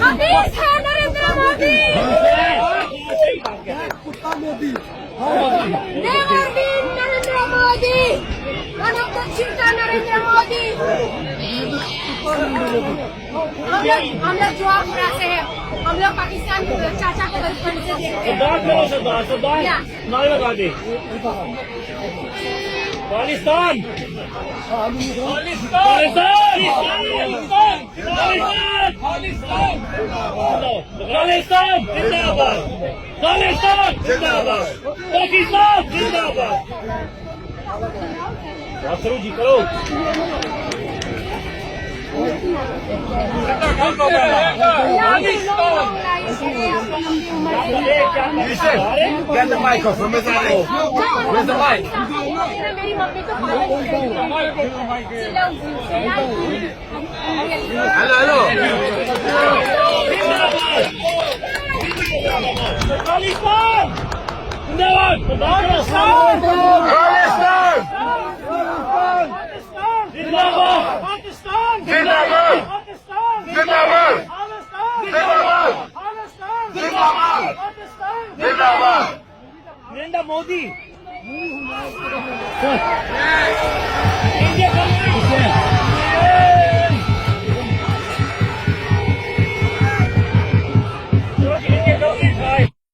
Abis है Narendra Modi. Never been Narendra Modi. One of the cheetah Narendra Modi. हम लोग जवाब से हैं। हम लोग पाकिस्तान चाचा को बचपन से देखते हैं। सरदार नाल लगा दे। पाकिस्तान जिंदाबाद, खालिस्तान जिंदाबाद, पाकिस्तान जिंदाबाद। करो जी करो। Get the mic off. Where's the mic? Where's the mic? मेरी मम्मी को Hello. खालिस्तान जिंदाबाद, Palestine! जिंदाबाद, पाकिस्तान जिंदाबाद! पाकिस्तान जिंदाबाद! जिंदाबाद, जिंदाबाद! पाकिस्तान जिंदाबाद! नरेंद्र मोदी इंडिया